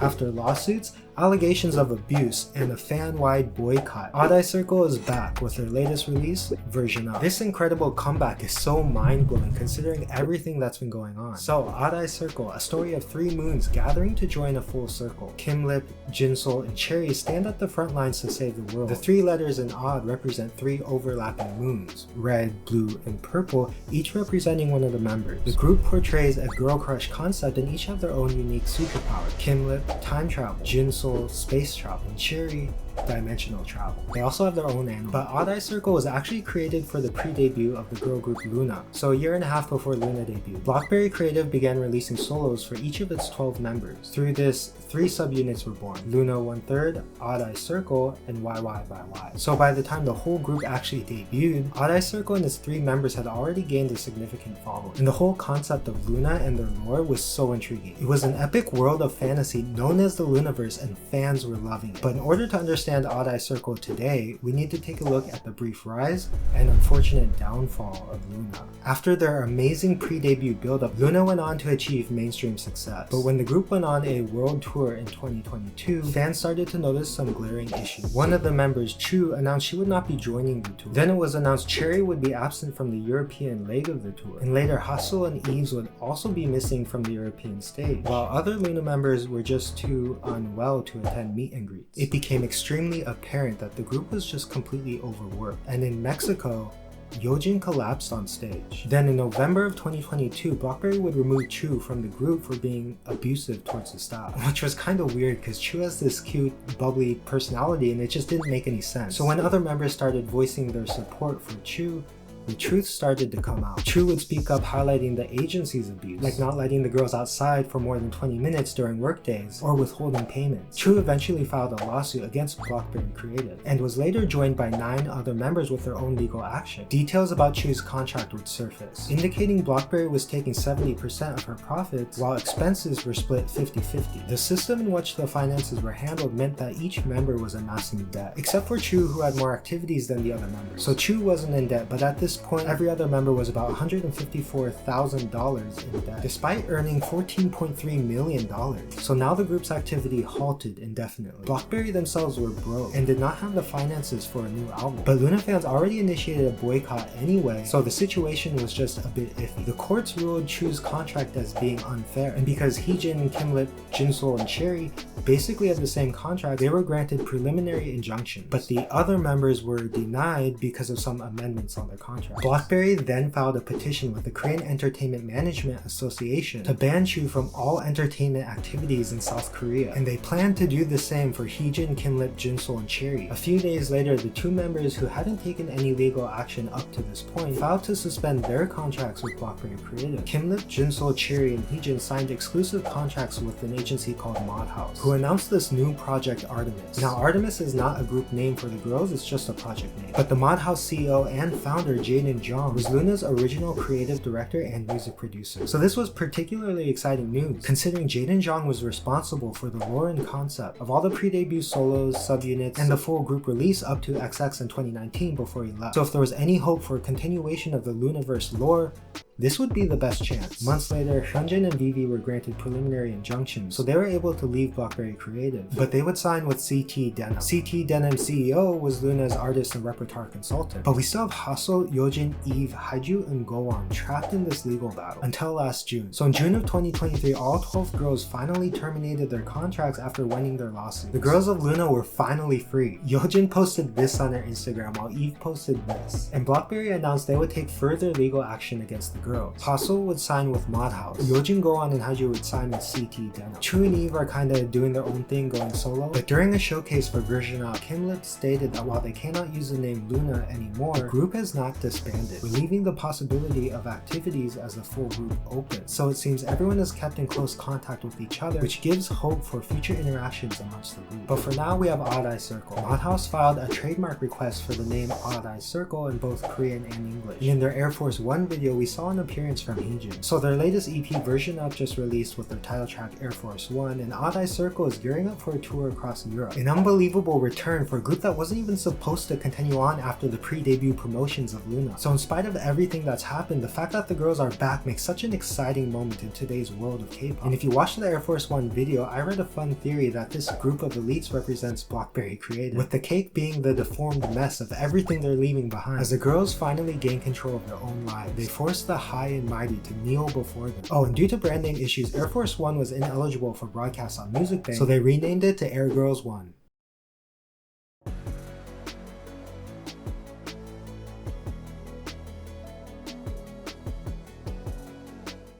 After lawsuits, allegations of abuse, and a fan-wide boycott, Odd Eye Circle is back with their latest release, Version Up. This incredible comeback is so mind-blowing considering everything that's been going on. So, Odd Eye Circle, a story of 3 moons gathering to join a full circle. Kimlip, Jinsoul, and Choerry stand at the front lines to save the world. The 3 letters in Odd represent 3 overlapping moons, red, blue, and purple, each representing one of the members. The group portrays a girl crush concept and each have their own unique superpower. Kimlip, time travel, Jinsoul, space travel, and Choerry, dimensional travel. They also have their own animal. But Odd Eye Circle was actually created for the pre-debut of the girl group Loona, so a year and a half before Loona debuted. BlockBerry Creative began releasing solos for each of its 12 members. Through this, 3 subunits were born: Loona 1/3, Odd Eye Circle, and YY. So by the time the whole group actually debuted, Odd Eye Circle and its 3 members had already gained a significant following. And the whole concept of Loona and their lore was so intriguing. It was an epic world of fantasy known as the LOONAVERSE, and fans were loving it. But in order to understand Odd Eye Circle today, we need to take a look at the brief rise and unfortunate downfall of Loona. After their amazing pre-debut build-up, Loona went on to achieve mainstream success. But when the group went on a world tour in 2022, fans started to notice some glaring issues. One of the members, Chuu, announced she would not be joining the tour. Then it was announced Choerry would be absent from the European leg of the tour. And later, HaSeul and Yves would also be missing from the European stage, while other Loona members were just too unwell to attend meet and greets. It became extremely apparent that the group was just completely overworked. And in Mexico, YeoJin collapsed on stage. Then in November of 2022, BlockBerry would remove Chuu from the group for being abusive towards the staff, which was kind of weird because Chuu has this cute, bubbly personality and it just didn't make any sense. So when other members started voicing their support for Chuu, the truth started to come out. Chuu would speak up highlighting the agency's abuse, like not letting the girls outside for more than 20 minutes during workdays, or withholding payments. Chuu eventually filed a lawsuit against BlockBerry Creative, and was later joined by 9 other members with their own legal action. Details about Chuu's contract would surface, indicating BlockBerry was taking 70% of her profits, while expenses were split 50-50. The system in which the finances were handled meant that each member was amassing debt, except for Chuu, who had more activities than the other members. So Chuu wasn't in debt, but at this point, every other member was about $154,000 in debt, despite earning $14.3 million. So now the group's activity halted indefinitely. BlockBerry themselves were broke and did not have the finances for a new album. But Loona fans already initiated a boycott anyway, so the situation was just a bit iffy. The courts ruled Chuu's contract as being unfair, and because Heejin, Kimlip, Jinsoul, and Choerry basically had the same contract, they were granted preliminary injunctions, but the other members were denied because of some amendments on their contract. BlockBerry then filed a petition with the Korean Entertainment Management Association to ban Chuu from all entertainment activities in South Korea, and they planned to do the same for Heejin, Kimlip, Jinsoul, and Choerry. A few days later, the 2 members who hadn't taken any legal action up to this point filed to suspend their contracts with BlockBerry Creative. Kimlip, Jinsoul, Choerry, and Heejin signed exclusive contracts with an agency called Modhaus, who announced this new project ARTMS. Now, ARTMS is not a group name for the girls, it's just a project name. But the Modhaus CEO and founder, Jaden was Loona's original creative director and music producer. So this was particularly exciting news, considering Jaden was responsible for the lore and concept of all the pre-debut solos, subunits, and the full group release up to XX in 2019 before he left. So if there was any hope for a continuation of the LOONAVERSE lore, this would be the best chance. Months later, Hyunjin and Vivi were granted preliminary injunctions, so they were able to leave BlockBerry Creative, but they would sign with CTDENM. CTDENM CEO was Loona's artist and repertoire consultant. But we still have HaSeul, YeoJin, Yves, Hyeju, and GoWon trapped in this legal battle until last June. So in June of 2023, all 12 girls finally terminated their contracts after winning their lawsuit. The girls of Loona were finally free. YeoJin posted this on her Instagram, while Yves posted this. And BlockBerry announced they would take further legal action against the girls. HaSeul would sign with Modhaus. YeoJin, GoWon, and Hyeju would sign with CTDENM. Chuu and Yves are kinda doing their own thing, going solo. But during a showcase for Version Up, Kimlip stated that while they cannot use the name Loona anymore, the group has not disbanded, relieving the possibility of activities as the full group opens. So it seems everyone is kept in close contact with each other, which gives hope for future interactions amongst the group. But for now, we have Odd Eye Circle. Modhaus filed a trademark request for the name Odd Eye Circle in both Korean and English. And in their Air Force One video, we saw one appearance from Heejin. So their latest EP Version Up just released with their title track Air Force One, and Odd Eye Circle is gearing up for a tour across Europe. An unbelievable return for a group that wasn't even supposed to continue on after the pre-debut promotions of Loona. So in spite of everything that's happened, the fact that the girls are back makes such an exciting moment in today's world of K-pop. And if you watched the Air Force One video, I read a fun theory that this group of elites represents BlockBerry Creative, with the cake being the deformed mess of everything they're leaving behind. As the girls finally gain control of their own lives, they force the high and mighty to kneel before them. Oh, and due to brand name issues, Air Force One was ineligible for broadcast on Music Bank, so they renamed it to Air Girls One.